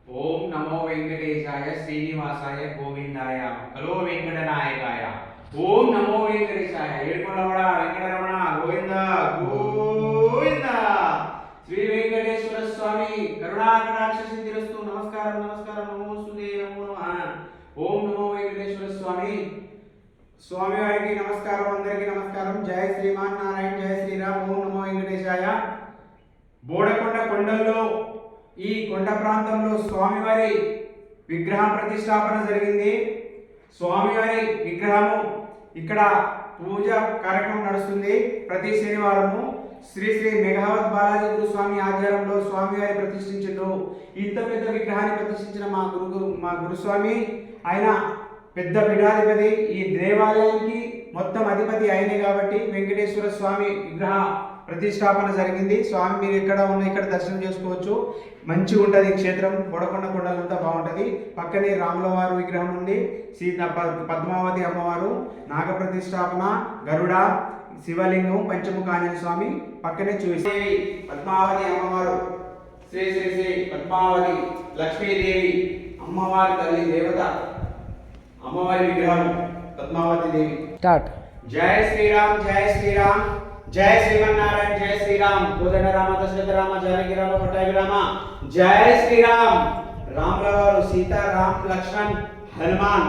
ఓం నమో వెంకటేశాయ శ్రీనివాసాయ గోవిందాయ హలో వెంకటనాయకాయ. ఓం నమో వెంకటేశాయ ఏడుకొండలవాడ వెంకటరమణ గోవింద గోవింద. శ్రీ వెంకటేశ్వర స్వామి కరుణాకటాక్ష సిద్ధిరస్తు. నమస్కారం నమస్కారం నమోస్తుతే నమో నమః. ఓం నమో వెంకటేశ్వర స్వామి స్వామి వారికి నమస్కారం. అందరికీ నమస్కారం. జయ శ్రీమాన్ నారాయణ జయ శ్రీరామ్. ఓం నమో వెంకటేశాయ. బోడకొండ కొండల్లో ఈ కొండ ప్రాంతంలో స్వామివారి విగ్రహం ప్రతిష్టాపన జరిగింది. స్వామివారి విగ్రహము ఇక్కడ పూజ కార్యక్రమం నడుస్తుంది ప్రతి శనివారము. శ్రీ శ్రీ మెగావత్ బాలాజీ గురు స్వామి ఆధ్వర్యంలో స్వామివారి ప్రతిష్ఠించారు. ఇంత పెద్ద విగ్రహాన్ని ప్రతిష్ఠించిన మా గురుస్వామి ఆయన పెద్ద పీఠాధిపతి. ఈ దేవాలయానికి మొత్తం అధిపతి ఆయనే కాబట్టి వెంకటేశ్వర స్వామి విగ్రహ ప్రతిష్టాపన జరిగింది. స్వామి మీరు ఎక్కడ ఉన్న ఇక్కడ దర్శనం చేసుకోవచ్చు. మంచిగా ఉంటుంది క్షేత్రం. బోడకొండ కొండలంతా బాగుంటుంది. పక్కనే రాముల వారి విగ్రహం ఉంది. పద్మావతి అమ్మవారు, నాగ ప్రతిష్టాపన, గరుడ, శివలింగం, పంచముఖ ఆంజనేయ స్వామి పక్కనే చూసి పద్మావతి అమ్మవారు, శ్రీ శ్రీ శ్రీ పద్మావతి లక్ష్మీదేవి అమ్మవారి తల్లి దేవత అమ్మవారి విగ్రహం పద్మావతి దేవి. జై శ్రీరామ్ జై శ్రీరామ్ జై శ్రీమన్నారాయణ జై శ్రీరామ్. కోదండ రామ దశరథ రామ జానకి రామ పట్టాభి రామ జై శ్రీరామ్. రాముల వారు, సీతా, రామ్, లక్ష్మణ్, హనుమాన్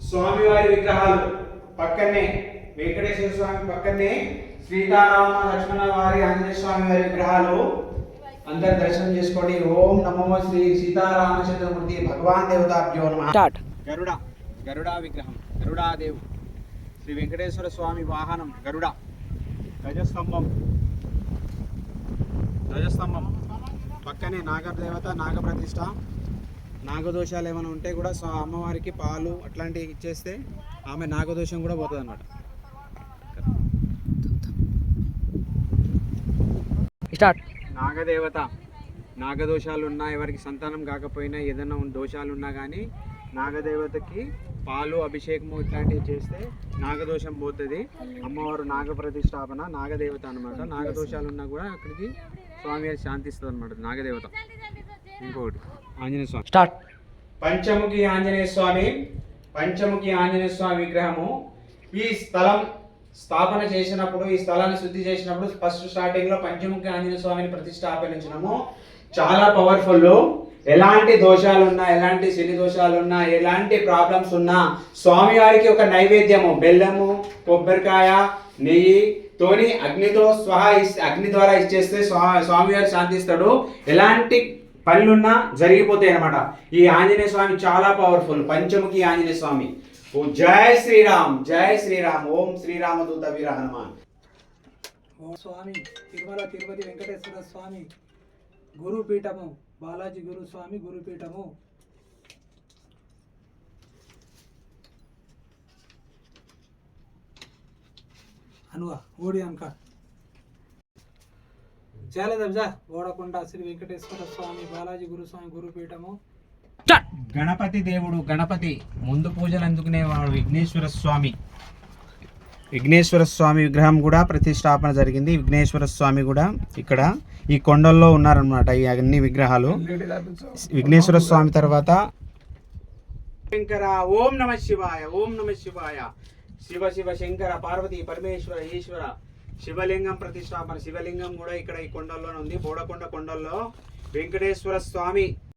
స్వామివారి విగ్రహాలు పక్కనే, వెంకటేశ్వర స్వామి పక్కనే సీతారామ లక్ష్మణ వారి ఆంజనేయ స్వామి వారి విగ్రహాలు. అందరు దర్శనం చేసుకోండి. ఓం నమో శ్రీ సీతారామచంద్రమూర్తి భగవాన్ దేవతాభ్యో నమః. గరుడ విగ్రహం, గరుడాదేవు. శ్రీ వెంకటేశ్వర స్వామి వాహనం గరుడ. ధ్వజస్తంభం పక్కనే నాగదేవత, నాగప్రతిష్ఠ. నాగదోషాలు ఏమైనా ఉంటే కూడా అమ్మవారికి పాలు అట్లాంటివి ఇచ్చేస్తే ఆమె నాగదోషం కూడా పోతుంది అన్నమాట. నాగదేవత, నాగదోషాలు ఉన్నా, ఎవరికి సంతానం కాకపోయినా, ఏదైనా దోషాలు ఉన్నా కానీ నాగదేవతకి పాలు, అభిషేకము ఇట్లాంటివి చేస్తే నాగదోషం పోతుంది. అమ్మవారు నాగ ప్రతిష్టాపన, నాగదేవత అనమాట. నాగదోషాలు ఉన్నా కూడా అక్కడికి స్వామివారి శాంతిస్తుంది అనమాట నాగదేవత. ఇంకొకటి ఆంజనేయ స్వామి పంచముఖి ఆంజనేయ స్వామి. పంచముఖి ఆంజనేయ స్వామి విగ్రహము ఈ స్థలం స్థాపన చేసినప్పుడు, ఈ స్థలాన్ని శుద్ధి చేసినప్పుడు ఫస్ట్ స్టార్టింగ్ లో పంచముఖి ఆంజనేయ స్వామిని ప్రతిష్టాపించినాము. చాలా పవర్ఫుల్. ఎలాంటి దోషాలు ఉన్నా, ఎలాంటి శని దోషాలు ఉన్నా, ఎలాంటి ప్రాబ్లమ్స్ ఉన్నా స్వామివారికి ఒక నైవేద్యము బెల్లము, కొబ్బరికాయ, నెయ్యి తోని అగ్నితో అగ్ని ద్వారా ఇచ్చేస్తే స్వామివారు శాంతిస్తాడు. ఎలాంటి పనులున్నా జరిగిపోతాయి అన్నమాట. ఈ ఆంజనేయ స్వామి చాలా పవర్ఫుల్. పంచముఖి ఆంజనేయ స్వామి. ఓ జై శ్రీరామ్ జై శ్రీరామ్. ఓం శ్రీరామదూత వీర హనుమాన్. స్వామి తిరుమల తిరుపతి వెంకటేశ్వర స్వామి గురుపీఠము, బాలాజీ గురు స్వామి గురుపీఠము. అనువా ఓడి అంక చాలదబ్జా ఓడకొండ శ్రీ వెంకటేశ్వర స్వామి బాలాజీ గురుస్వామి గురుపీఠము. గణపతి దేవుడు, గణపతి ముందు పూజలు అందుకునేవాడు విఘ్నేశ్వర స్వామి. విఘ్నేశ్వర స్వామి విగ్రహం కూడా ప్రతిష్టాపన జరిగింది. విఘ్నేశ్వర స్వామి కూడా ఇక్కడ ఈ కొండల్లో ఉన్నారనమాట ఈ అన్ని విగ్రహాలు. విఘ్నేశ్వర స్వామి తర్వాత శంకర. ఓం నమ శివాయ ఓం నమ శివాయ. శివ శివ శంకర పార్వతి పరమేశ్వర ఈశ్వర. శివలింగం ప్రతిష్టాపన. శివలింగం కూడా ఇక్కడ ఈ కొండల్లోనే ఉంది. బోడకొండ కొండల్లో వెంకటేశ్వర స్వామి